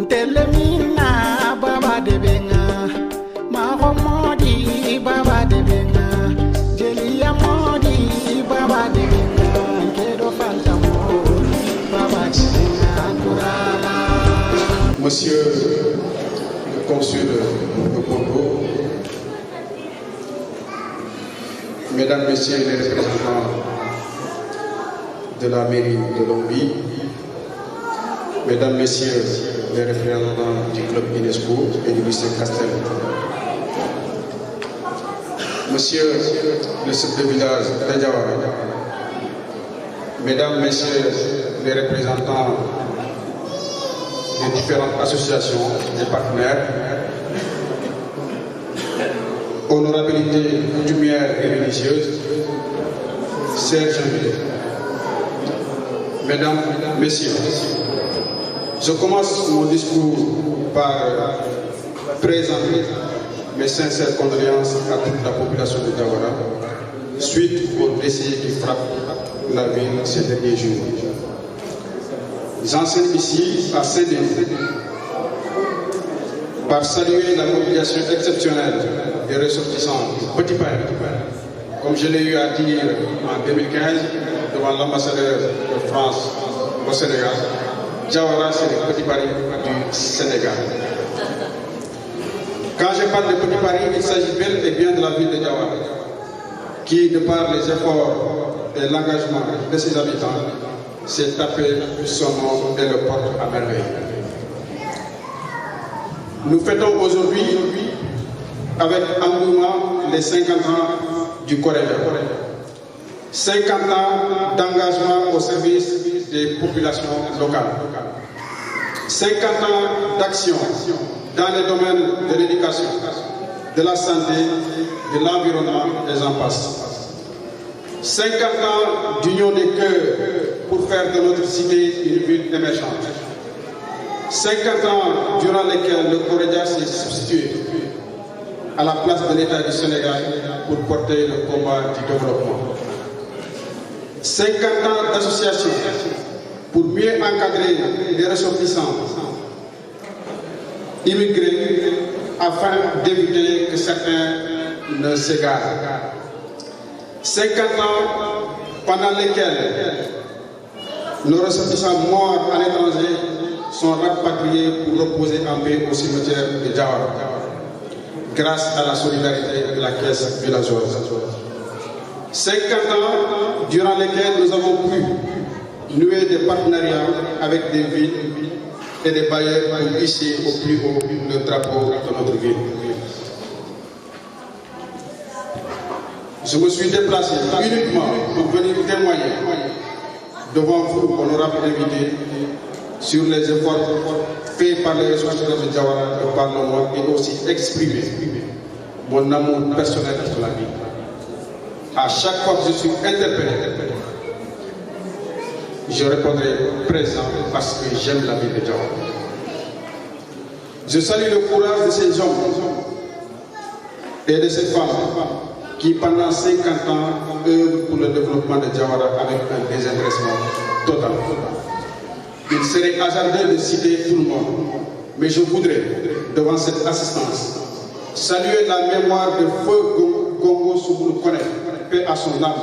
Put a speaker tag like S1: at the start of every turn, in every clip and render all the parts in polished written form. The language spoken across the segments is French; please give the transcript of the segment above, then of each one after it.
S1: Telemina baba de benga, Mahomodi baba de benga, Jelia Modi baba de benga, Kedo Fantamo baba de benga, Kurala.
S2: Monsieur le consul de Congo, Mesdames, Messieurs les représentants de la mairie de Lombi, Mesdames, Messieurs les représentants du club UNESCO et du lycée Castel, Monsieur le chef de village de Diawara, Mesdames, Messieurs les représentants des différentes associations et partenaires, honorabilité coutumière et religieuse, chers invités, Mesdames, Messieurs, je commence mon discours par présenter mes sincères condoléances à toute la population de Diawara suite au décès qui frappe la ville ces derniers jours. J'enseigne ici à Saint-Denis par saluer la mobilisation exceptionnelle des ressortissants du Petit Paris, comme je l'ai eu à dire en 2015 devant l'ambassadeur de France au Sénégal. Diawara, c'est le Petit Paris du Sénégal. Quand je parle de Petit Paris, il s'agit bel et bien de la ville de Diawara, qui, de par les efforts et l'engagement de ses habitants, s'est tapé son nom et le porte à merveille. Nous fêtons aujourd'hui, avec engouement, les 50 ans du Coréa. 50 ans d'engagement au service des populations locales. 50 ans d'action dans les domaines de l'éducation, de la santé, de l'environnement et j'en passe. 50 ans d'union des cœurs pour faire de notre cité une ville émergente. 50 ans durant lesquels le Coréa s'est substitué à la place de l'État du Sénégal pour porter le combat du développement. 50 ans d'association pour mieux encadrer les ressortissants immigrés afin d'éviter que certains ne s'égarent. 50 ans pendant lesquels nos ressortissants morts à l'étranger sont rapatriés pour reposer en paix au cimetière de Diawara, grâce à la solidarité de la caisse villageoise. 50 ans durant lesquels nous avons pu nouer des partenariats avec des villes et des bailleurs pour hisser au plus haut le drapeau de notre ville. Je me suis déplacé uniquement pour venir témoigner devant vous, honorables invités, sur les efforts faits par les ressortissants de Diawara et par le monde et aussi exprimer mon amour personnel pour la vie. À chaque fois que je suis interpellé, je répondrai présent parce que j'aime la vie de Diawara. Je salue le courage de ces hommes et de ces femmes qui pendant 50 ans œuvrent pour le développement de Diawara avec un désintéressement total. Il serait hasardeux de citer tout le monde, mais je voudrais, devant cette assistance, saluer la mémoire de feu Gongo Souboulou Koné, paix à son âme,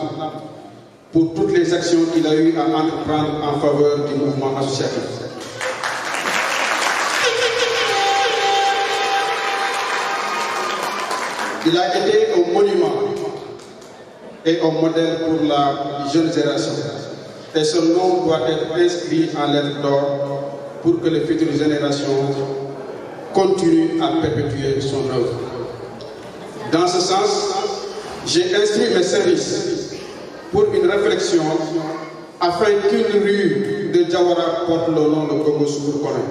S2: pour toutes les actions qu'il a eu à entreprendre en faveur du mouvement associatif. Il a été un monument et un modèle pour la jeune génération. Et son nom doit être inscrit en lettres d'or pour que les futures générations continuent à perpétuer son œuvre. Dans ce sens, j'ai inscrit mes services pour une réflexion afin qu'une rue de Diawara porte le nom de Gongo Souboulou Koné.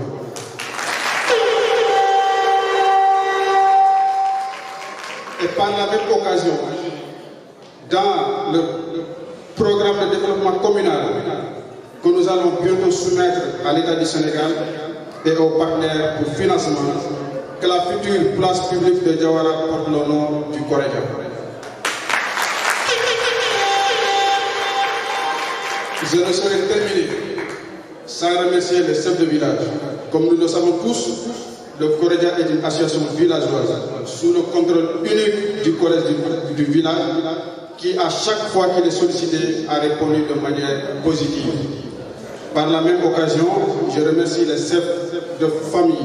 S2: Et par la même occasion, dans le programme de développement communal que nous allons bientôt soumettre à l'État du Sénégal et aux partenaires pour financement, que la future place publique de Diawara porte le nom du Coréa. Je ne saurais terminer sans remercier les chefs de village, Comme nous le savons tous, le Corédia est une association villageoise sous le contrôle unique du collège du village qui, à chaque fois qu'il est sollicité, a répondu de manière positive. Par la même occasion, je remercie les chefs de famille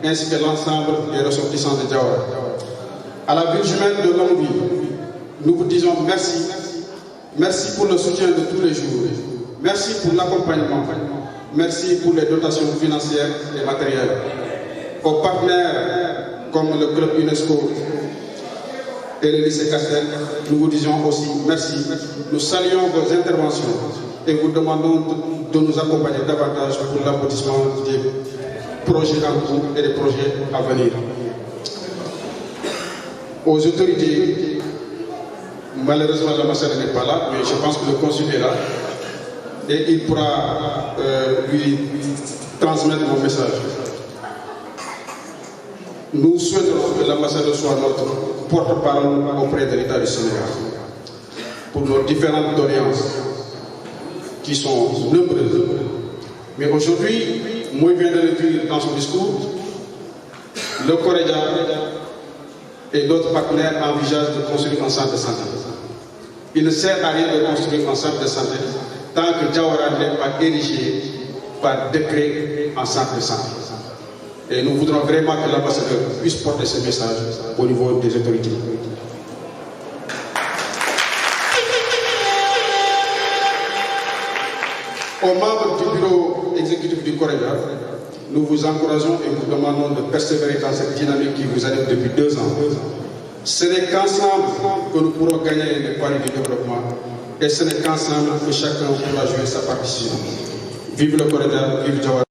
S2: ainsi que l'ensemble des ressortissants de Diawara. À la ville jumelle de Longvi, nous vous disons merci. Merci pour le soutien de tous les jours. Merci pour l'accompagnement. Merci pour les dotations financières et matérielles. Aux partenaires comme le club UNESCO et le lycée Castel, nous vous disons aussi merci. Nous saluons vos interventions et vous demandons de nous accompagner davantage pour l'aboutissement des projets en cours et des projets à venir. Aux autorités, malheureusement l'ambassadeur n'est pas là, mais je pense que le consul est là et il pourra lui transmettre mon message. Nous souhaitons que l'ambassadeur soit notre porte-parole auprès de l'État du Sénégal pour nos différentes doléances qui sont nombreuses. Mais aujourd'hui, moi je viens de le dire dans son discours, le Corédia et d'autres partenaires envisagent de construire un centre de santé. Il ne sert à rien de construire un centre de santé tant que Diawara n'est pas érigé par décret en centre de santé. Et nous voudrons vraiment que l'ambassadeur puisse porter ce message au niveau des autorités. Aux membres du bureau exécutif du Corédia, nous vous encourageons et vous demandons de persévérer dans cette dynamique qui vous anime depuis 2 ans. Ce n'est qu'ensemble que nous pourrons gagner les paris du développement et ce n'est qu'ensemble que chacun pourra jouer sa partition. Vive le Corédia, vive Diawara.